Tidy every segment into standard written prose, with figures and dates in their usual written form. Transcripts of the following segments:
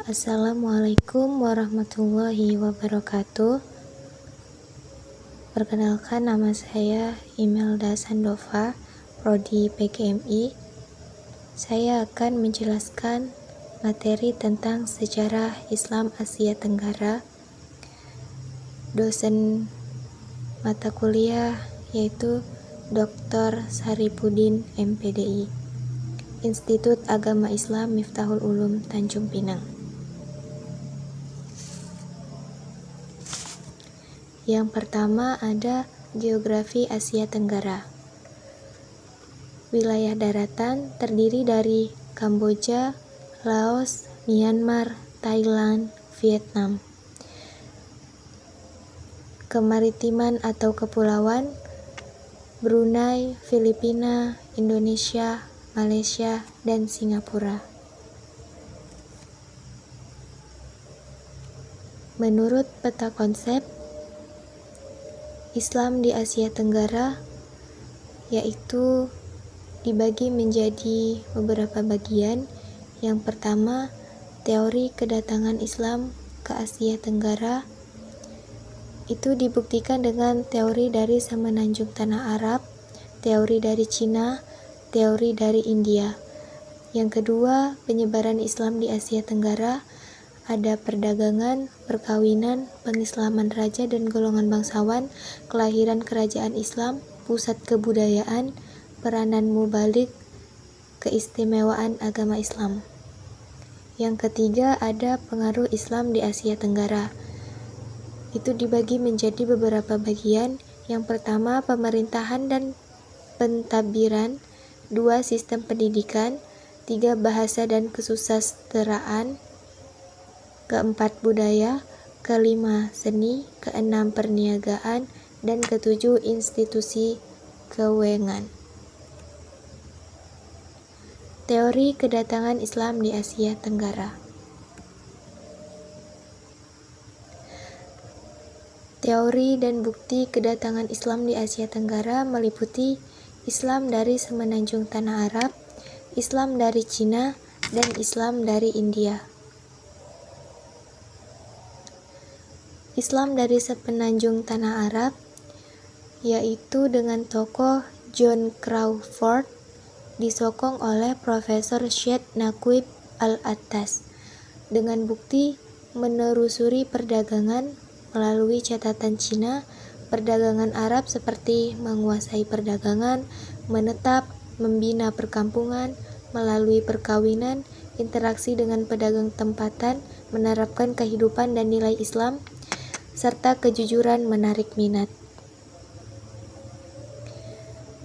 Assalamualaikum warahmatullahi wabarakatuh. Perkenalkan, nama saya Imelda Sandova, Prodi PGMI. Saya akan menjelaskan materi tentang sejarah Islam Asia Tenggara. Dosen mata kuliah yaitu Dr. Saripudin MPDI, Institut Agama Islam Miftahul Ulum Tanjung Pinang. Yang pertama ada geografi Asia Tenggara. Wilayah daratan terdiri dari Kamboja, Laos, Myanmar, Thailand, Vietnam. Kemaritiman atau kepulauan Brunei, Filipina, Indonesia, Malaysia, dan Singapura. Menurut peta konsep Islam di Asia Tenggara yaitu dibagi menjadi beberapa bagian. Yang pertama, teori kedatangan Islam ke Asia Tenggara itu dibuktikan dengan teori dari semenanjung tanah Arab, teori dari Cina, teori dari India. Yang kedua, penyebaran Islam di Asia Tenggara ada perdagangan, perkawinan, pengislaman raja dan golongan bangsawan, kelahiran kerajaan Islam, pusat kebudayaan, peranan mubalik, keistimewaan agama Islam. Yang ketiga ada pengaruh Islam di Asia Tenggara. Itu dibagi menjadi beberapa bagian. Yang pertama, pemerintahan dan pentadbiran. 2, sistem pendidikan. 3, bahasa dan kesusasteraan. Keempat, budaya. Kelima, seni. Keenam, perniagaan. Dan ketujuh, institusi keuangan. Teori kedatangan Islam di Asia Tenggara. Teori dan bukti kedatangan Islam di Asia Tenggara meliputi Islam dari semenanjung tanah Arab, Islam dari Cina, dan Islam dari India. Islam dari semenanjung tanah Arab yaitu dengan tokoh John Crawford disokong oleh Profesor Syed Naqib Al-Attas dengan bukti menelusuri perdagangan melalui catatan Cina, perdagangan Arab seperti menguasai perdagangan, menetap, membina perkampungan, melalui perkawinan, interaksi dengan pedagang tempatan, menerapkan kehidupan dan nilai Islam, serta kejujuran menarik minat.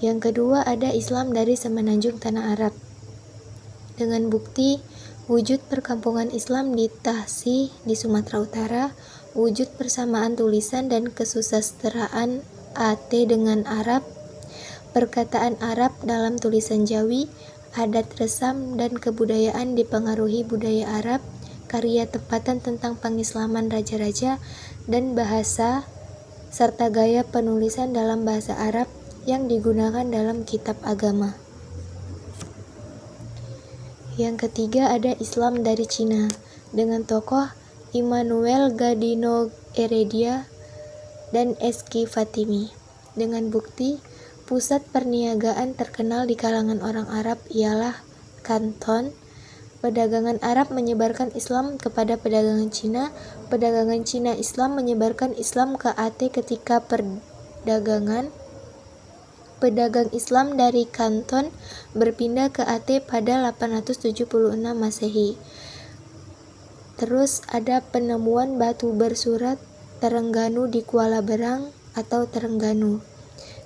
Yang kedua ada Islam dari semenanjung tanah Arab dengan bukti wujud perkampungan Islam di Tahsi di Sumatera Utara, wujud persamaan tulisan dan kesusasteraan AT dengan Arab, perkataan Arab dalam tulisan Jawi, adat resam dan kebudayaan dipengaruhi budaya Arab, karya tempatan tentang pengislaman raja-raja dan bahasa, serta gaya penulisan dalam bahasa Arab yang digunakan dalam kitab agama. Yang ketiga ada Islam dari Cina dengan tokoh Immanuel Gadino Heredia dan Eski Fatimi dengan bukti pusat perniagaan terkenal di kalangan orang Arab ialah Kanton. Pedagangan Arab menyebarkan Islam kepada pedagangan Cina. Pedagangan Cina Islam menyebarkan Islam ke AT ketika pedagang Islam dari Kanton berpindah ke AT pada 876 Masehi. Terus ada penemuan batu bersurat Terengganu di Kuala Berang atau Terengganu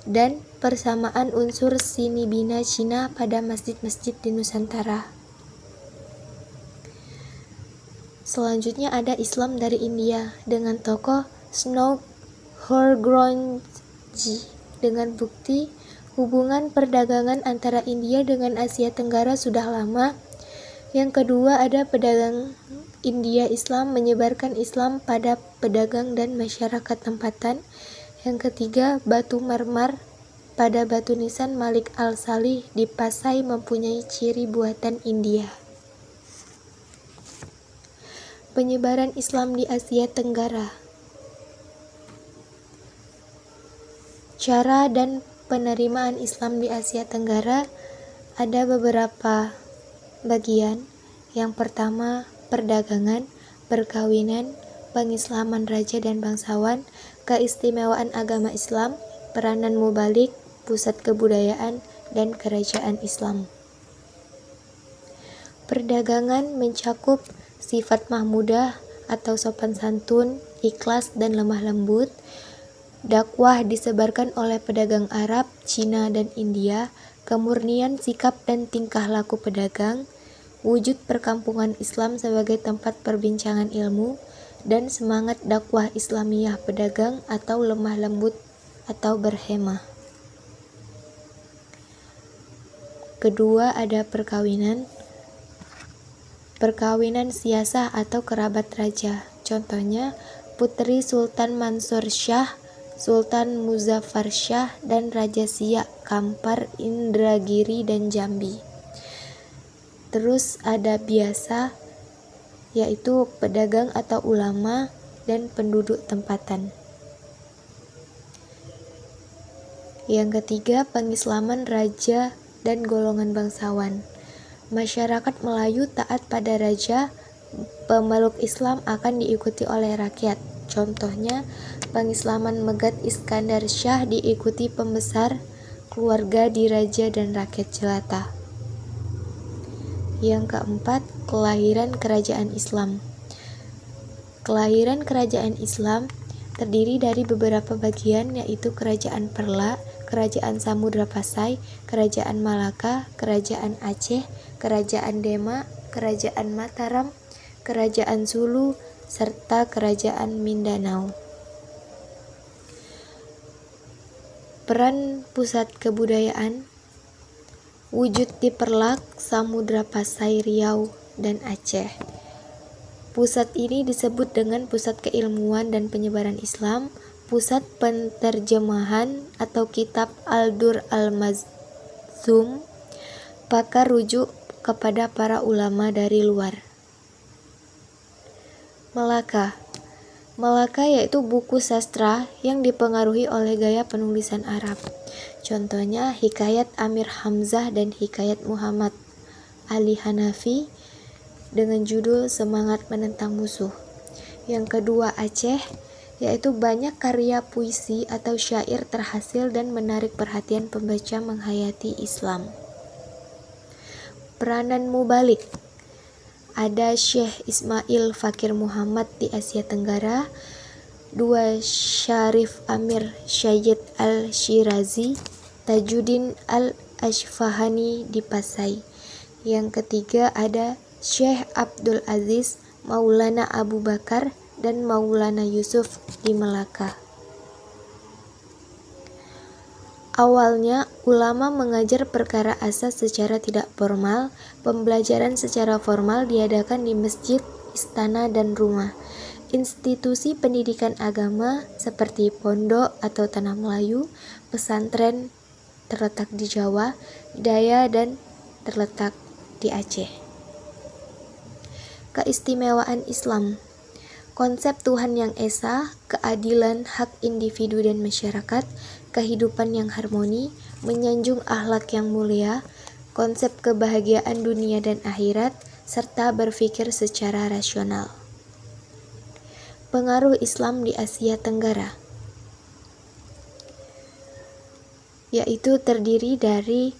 dan persamaan unsur Sinibina Cina pada masjid-masjid di Nusantara. Selanjutnya ada Islam dari India dengan tokoh Snow Horgrongji dengan bukti hubungan perdagangan antara India dengan Asia Tenggara sudah lama. Yang kedua ada pedagang India Islam menyebarkan Islam pada pedagang dan masyarakat tempatan. Yang ketiga, batu marmer pada batu nisan Malik Al-Salih di Pasai mempunyai ciri buatan India. Penyebaran Islam di Asia Tenggara. Cara dan penerimaan Islam di Asia Tenggara ada beberapa bagian. Yang pertama, perdagangan, perkawinan, pengislaman raja dan bangsawan, keistimewaan agama Islam, peranan mubalik, pusat kebudayaan, dan kerajaan Islam. Perdagangan mencakup sifat mahmudah atau sopan santun, ikhlas dan lemah lembut. Dakwah disebarkan oleh pedagang Arab, Cina, dan India, kemurnian sikap dan tingkah laku pedagang, wujud perkampungan Islam sebagai tempat perbincangan ilmu, dan semangat dakwah Islamiyah pedagang atau lemah lembut atau berhemah. Kedua, ada perkawinan. Perkawinan siasah atau kerabat raja. Contohnya, Putri Sultan Mansur Shah, Sultan Muzaffar Shah, dan Raja Siak Kampar Indragiri dan Jambi. Terus ada biasa, yaitu pedagang atau ulama dan penduduk tempatan. Yang ketiga, pengislaman raja dan golongan bangsawan. Masyarakat Melayu taat pada raja, pemeluk Islam akan diikuti oleh rakyat. Contohnya, pengislaman Megat Iskandar Shah diikuti pembesar keluarga diraja dan rakyat jelata. Yang keempat, kelahiran kerajaan Islam. Kelahiran kerajaan Islam terdiri dari beberapa bagian, yaitu Kerajaan Perla, Kerajaan Samudra Pasai, Kerajaan Malaka, Kerajaan Aceh, Kerajaan Demak, Kerajaan Mataram, Kerajaan Sulu, serta Kerajaan Mindanao. Peran pusat kebudayaan. Wujud di Perlak, Samudra Pasai, Riau, dan Aceh. Pusat ini disebut dengan pusat keilmuan dan penyebaran Islam, pusat penterjemahan atau kitab Al-Dur Al-Mazum, pakar rujuk kepada para ulama dari luar. Melaka. Melaka yaitu buku sastra yang dipengaruhi oleh gaya penulisan Arab. Contohnya Hikayat Amir Hamzah dan Hikayat Muhammad Ali Hanafi dengan judul Semangat Menentang Musuh. Yang kedua, Aceh, yaitu banyak karya puisi atau syair terhasil dan menarik perhatian pembaca menghayati Islam. Peranan mubalik. Ada Syekh Ismail Fakir Muhammad di Asia Tenggara, 2 Syarif Amir Syed Al-Shirazi, Tajuddin Al-Ashfahani di Pasai. Yang ketiga ada Syekh Abdul Aziz, Maulana Abu Bakar, dan Maulana Yusuf di Melaka. Awalnya, ulama mengajar perkara asas secara tidak formal. Pembelajaran secara formal diadakan di masjid, istana, dan rumah. Institusi pendidikan agama seperti pondok atau tanah Melayu, pesantren terletak di Jawa, Daya, dan terletak di Aceh. Keistimewaan Islam. Konsep Tuhan yang Esa, keadilan hak individu dan masyarakat, kehidupan yang harmoni, menyanjung akhlak yang mulia, konsep kebahagiaan dunia dan akhirat, serta berpikir secara rasional. Pengaruh Islam di Asia Tenggara, yaitu terdiri dari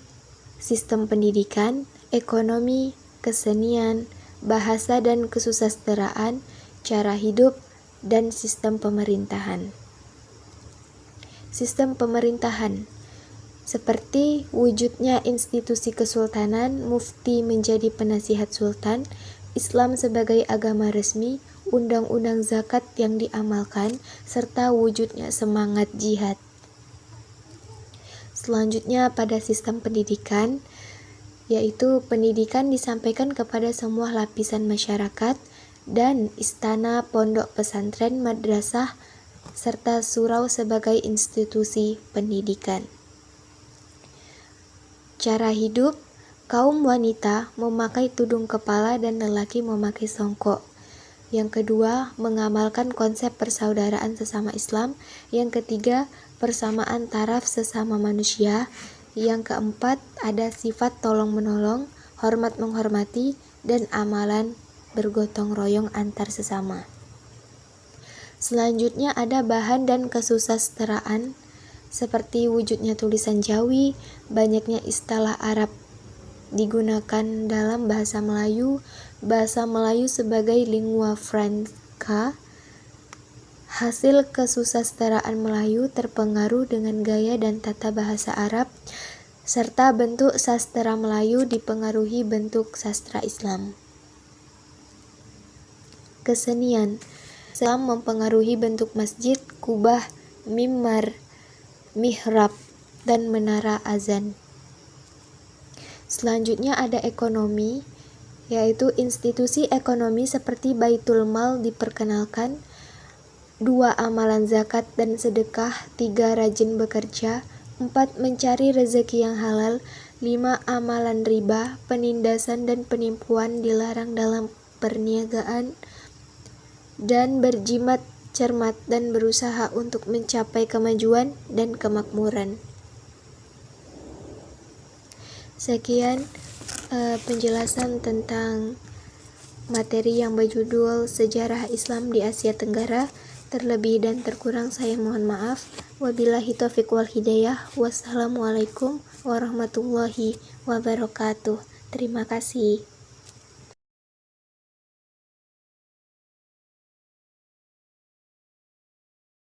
sistem pendidikan, ekonomi, kesenian, bahasa dan kesusasteraan, cara hidup, dan sistem pemerintahan. Sistem pemerintahan seperti wujudnya institusi kesultanan, mufti menjadi penasihat sultan, Islam sebagai agama resmi, undang-undang zakat yang diamalkan, serta wujudnya semangat jihad. Selanjutnya pada sistem pendidikan, yaitu pendidikan disampaikan kepada semua lapisan masyarakat, dan istana, pondok pesantren, madrasah, serta surau sebagai institusi pendidikan. Cara hidup, kaum wanita memakai tudung kepala dan lelaki memakai songkok. Yang kedua, mengamalkan konsep persaudaraan sesama Islam. Yang ketiga, persamaan taraf sesama manusia. Yang keempat, ada sifat tolong-menolong, hormat menghormati, dan amalan bergotong royong antar sesama. Selanjutnya ada bahan dan kesusasteraan, seperti wujudnya tulisan Jawi, banyaknya istilah Arab digunakan dalam bahasa Melayu sebagai lingua franca. Hasil kesusasteraan Melayu terpengaruh dengan gaya dan tata bahasa Arab, serta bentuk sastra Melayu dipengaruhi bentuk sastra Islam. Kesenian Islam mempengaruhi bentuk masjid, kubah, mimbar, mihrab, dan menara azan. Selanjutnya ada ekonomi, yaitu institusi ekonomi seperti Baitul Mal diperkenalkan, 2 amalan zakat dan sedekah, 3 rajin bekerja, 4 mencari rezeki yang halal, 5 amalan riba, penindasan dan penipuan dilarang dalam perniagaan, dan berjimat cermat dan berusaha untuk mencapai kemajuan dan kemakmuran. Sekian penjelasan tentang materi yang berjudul Sejarah Islam di Asia Tenggara. Terlebih dan terkurang saya mohon maaf. Wabillahi taufiq wal hidayah. Wassalamualaikum warahmatullahi wabarakatuh. Terima kasih.